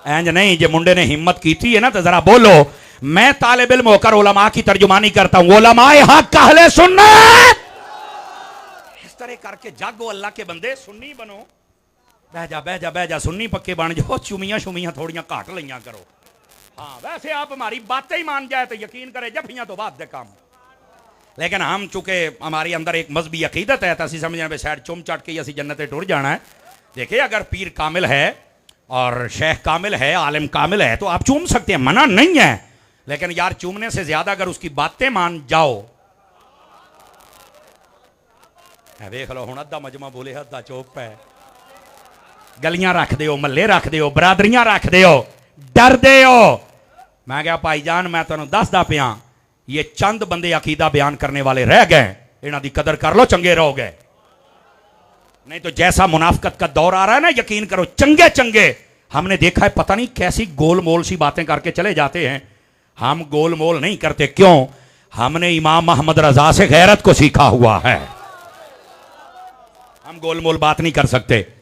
इंज नहीं, जे मुंडे ने हिम्मत की थी है ना, तो जरा बोलो, मैं तालिब इल्म होकर उलमा की तर्जुमानी करता हूं, उलमाए हक अहले सुन्नत। इस तरह करके जागो अल्लाह के बंदे, सुन्नी बनो। बह जा सुन्नी पक्के बन जाओ, चुमियां शुमियां थोड़ियां घाट लिया करो। हाँ, वैसे आप हमारी बातें ही मान जाए तो यकीन करे, जफियां तो बात दे काम। लेकिन हम चूंकि हमारे अंदर एक मजहबी अकीदत है, तो असं समझने शायद चुम चट के असी जन्नत टुर जाना है। देखिए, अगर पीर कामिल है और शेख कामिल है, आलिम कामिल है, तो आप चूम सकते हैं, मना नहीं है। लेकिन यार, चूमने से ज्यादा अगर उसकी बातें मान जाओ, देख लो, हूं अद्धा मजमा बोले अद्धा चुप है। गलियां रख दो, महल्ले रख दो, बरादरियां रख दो, डर दो। मैं क्या भाईजान, मैं तुहानू दसदा पिया, ये चंद बंदे अकीदा बयान करने वाले रह गए, इन्हां दी कदर कर लो, चंगे रहोगे। नहीं तो जैसा मुनाफिकत का दौर आ रहा है ना, यकीन करो, चंगे चंगे हमने देखा है, पता नहीं कैसी गोलमोल सी बातें करके चले जाते हैं। हम गोलमोल नहीं करते, क्यों? हमने इमाम मोहम्मद रजा से गैरत को सीखा हुआ है। हम गोलमोल बात नहीं कर सकते।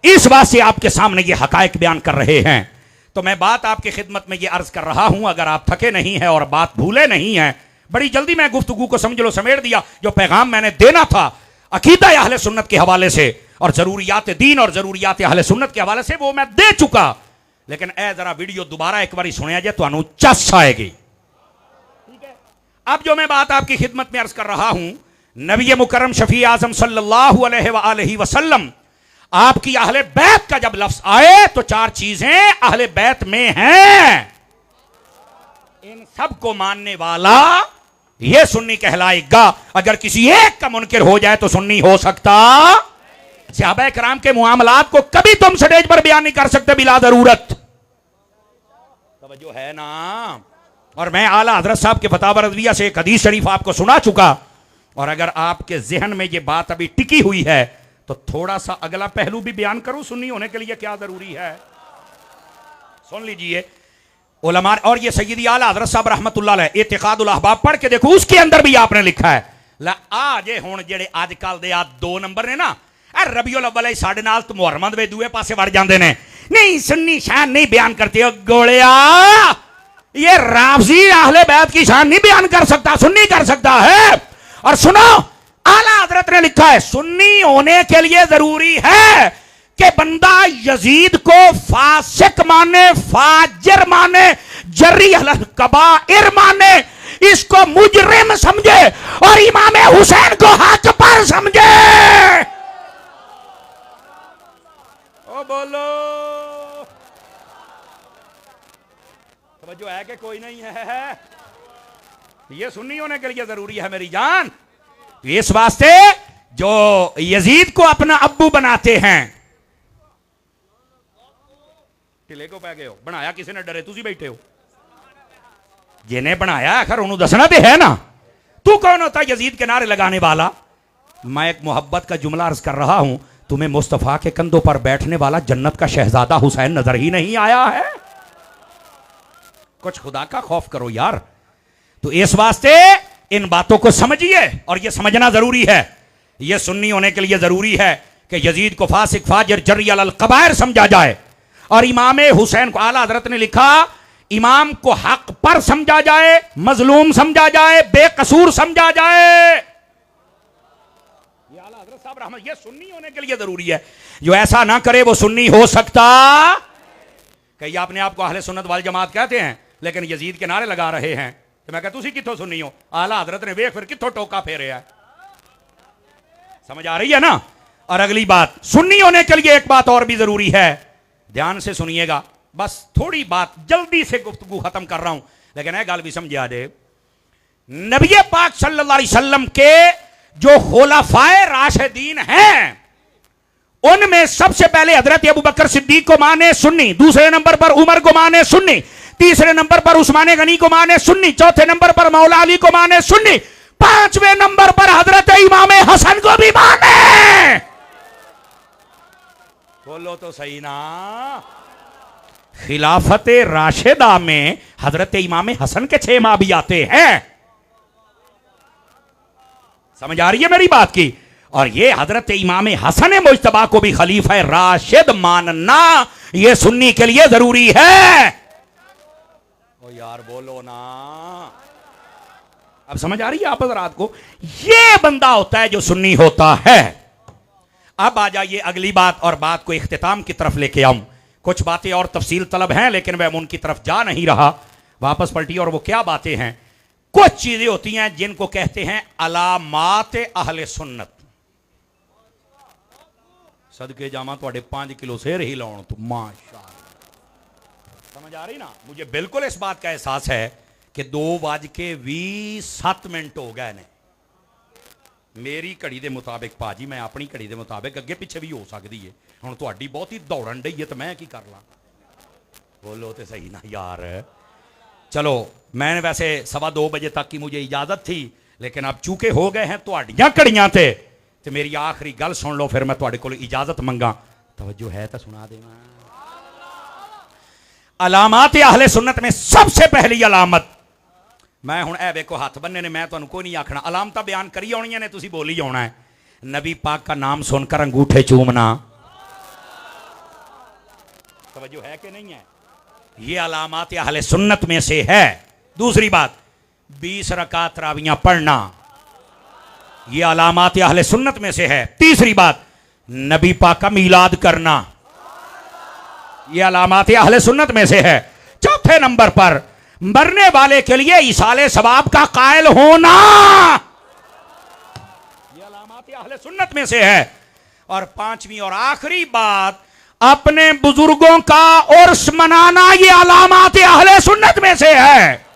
इस बात से आपके सामने ये हकायक बयान कर रहे हैं। तो मैं बात आपकी खिदमत में ये अर्ज कर रहा हूं, अगर आप थके नहीं हैं और बात भूले नहीं हैं, बड़ी जल्दी मैं गुफ्तगू को समझ लो समेट दिया। जो पैगाम मैंने देना था अकीदा अहले सुन्नत के हवाले से और जरूरियात दीन और जरूरियात अहले सुन्नत के हवाले से, वो मैं दे चुका। लेकिन ए जरा वीडियो दोबारा एक बार सुनिया जाए तो अनु चस आएगी। ठीक है, अब जो मैं बात आपकी खिदमत में अर्ज कर रहा हूं, नबी मुकर्रम शफी आजम सल्लल्लाहु अलैहि वसल्लम, आपकी अहले बैत का जब लफ्ज आए तो चार चीजें अहले बैत में हैं। इन सब को मानने वाला ये सुन्नी कहलाएगा। अगर किसी एक का मुनकिर हो जाए तो सुन्नी हो सकता। सहाबा कराम के मुआमलात को कभी तुम स्टेज पर बयान नहीं कर सकते बिला जरूरत। तवज्जो है ना? और मैं आला हजरत साहब के फतावा रज़विया से एक हदीस शरीफ आपको सुना चुका, और अगर आपके जहन में ये बात अभी टिकी हुई है तो थोड़ा सा अगला पहलू भी बयान करूं, सुन्नी होने के लिए क्या जरूरी है। सुन लीजिए उलमा, और ये सैयदी आला हज़रत साहब रहमतुल्लाह अलैह इतिकादुल अहबाब पढ़ के देखो, उसके अंदर भी आपने लिखा है ला आ जे हुण जेड़े आजकल दे आ दो नंबर ने ना, रबीउल अव्वल साडे नाल तो मुहर्रम दे दूए पासे वड़ जांदे ने, नहीं सुन्नी शान नहीं बयान करते। गोलिया, ये राफजी अहले बैत की शान नहीं बयान कर सकता, सुन्नी कर सकता है। और सुनो, आला हजरत ने लिखा है सुन्नी होने के लिए जरूरी है कि बंदा यजीद को फासिक माने, फाजिर माने, जर्री अल कबाइर माने, इसको मुजरिम समझे और इमाम हुसैन को हक पर समझे। ओ बोलो, तवज्जो है कि कोई नहीं है? ये सुन्नी होने के लिए जरूरी है मेरी जान। इस वास्ते जो यजीद को अपना अब्बू बनाते हैं, ढिले को पै गए हो, बनाया किसी ने, डरे तुसी बैठे हो, जिन्हें बनाया आखिर उन्होंने दसना तो है ना। तू कौन होता यजीद के नारे लगाने वाला? मैं एक मोहब्बत का जुमला अर्ज कर रहा हूं, तुम्हें मुस्तफा के कंधों पर बैठने वाला जन्नत का शहजादा हुसैन नजर ही नहीं आया है? कुछ खुदा का खौफ करो यार। तो इस वास्ते इन बातों को समझिए, और यह समझना जरूरी है, यह सुन्नी होने के लिए जरूरी है कि यजीद को फासिक, फाजिर, जर्री अल कबाइर समझा जाए, और इमाम हुसैन को आला हजरत ने लिखा इमाम को हक पर समझा जाए, मजलूम समझा जाए, बेकसूर समझा जाए। ये आला हजरत साहब रहमत, ये सुन्नी होने के लिए जरूरी है। जो ऐसा ना करे वो सुन्नी हो सकता। कई अपने आप को अहले सुन्नत वाल जमात कहते हैं, लेकिन यजीद के नारे लगा रहे हैं। तो मैं कहता तुसी कित्थों सुन्नी हो? आला हजरत ने वेख फिर कित्थों टोका फेरे है। समझ आ रही है ना? और अगली बात, सुन्नी होने के लिए एक बात और भी जरूरी है, ध्यान से सुनिएगा, बस थोड़ी बात जल्दी से गुफ्तगू खत्म कर रहा हूं, लेकिन यह गल भी समझा दे। नबी पाक सल्लल्लाहु अलैहि वसल्लम के जो खुलाफाए राशिदीन हैं, उनमें सबसे पहले हजरत अबू बकर सिद्दीक को माने सुन्नी, दूसरे नंबर पर उमर को माने सुन्नी, तीसरे नंबर पर उस्मान गनी को माने सुन्नी, चौथे नंबर पर मौला अली को माने सुन्नी, पांचवें नंबर पर हजरत इमाम हसन को भी माने। बोलो तो सही ना? खिलाफत राशिदा में हजरत इमाम हसन के 6 माह भी आते हैं। समझ आ रही है मेरी बात की? और ये हजरत इमाम हसन मुज्तबा को भी खलीफा राशिद मानना ये सुन्नी के लिए जरूरी है। ओ यार बोलो ना, अब समझ आ रही है आप हजरात को? ये बंदा होता है जो सुन्नी होता है। अब आ जाइए अगली बात, और बात को इख्तिताम की तरफ लेके आऊं। कुछ बातें और तफसील तलब हैं, लेकिन मैं उनकी तरफ जा नहीं रहा, वापस पलटी। और वो क्या बातें हैं? कुछ चीजें होती हैं जिनको कहते हैं अलामात अहले सुन्नत। सदके जामा थोड़े 5 किलो शेर ही लाउन तो माशाअल्लाह। समझ आ रही ना? मुझे बिल्कुल इस बात का एहसास है कि 2:20 हो गए ने मेरी घड़ी के मुताबिक। भाजी मैं अपनी घड़ी के मुताबिक, अगे पिछे भी हो सकती है। हुण तुहाडी बहुती दौड़न डई है तो मैं की कर ला? बोलो तो सही ना यार। चलो मैंने वैसे 2:15 बजे तक की मुझे इजाजत थी, लेकिन अब चूके हो गए हैं तुहाडियां घड़ियां ते मेरी आखिरी गल सुन लो, फिर मैं तुहाडे कोल इजाजत मंगा। तवज्जो है तो सुना देना। अलामात अहले सुन्नत में सबसे पहली अलामत, मैं हुण ए देखो हाथ बन्ने ने, मैं तुहानू कोई नहीं आखना, अलामत बयान करी आउणियां ने, तुसीं बोली जाना है। नबी पाक का नाम सुनकर अंगूठे चूमना। तवज्जो है कि नहीं है? ये अलामात अहले सुन्नत में से है। दूसरी बात, 20 रकात तरावियां पढ़ना, ये अलामात अहले सुन्नत में से है। तीसरी बात, नबी पाक का मीलाद करना, ये अलामात अहले सुन्नत में से है। चौथे नंबर पर, मरने वाले के लिए इसाले सवाब का कायल होना, ये अलामात अहले सुन्नत में से है। और पांचवी और आखिरी बात, अपने बुजुर्गों का उर्स मनाना, ये अलामात अहले सुन्नत में से है।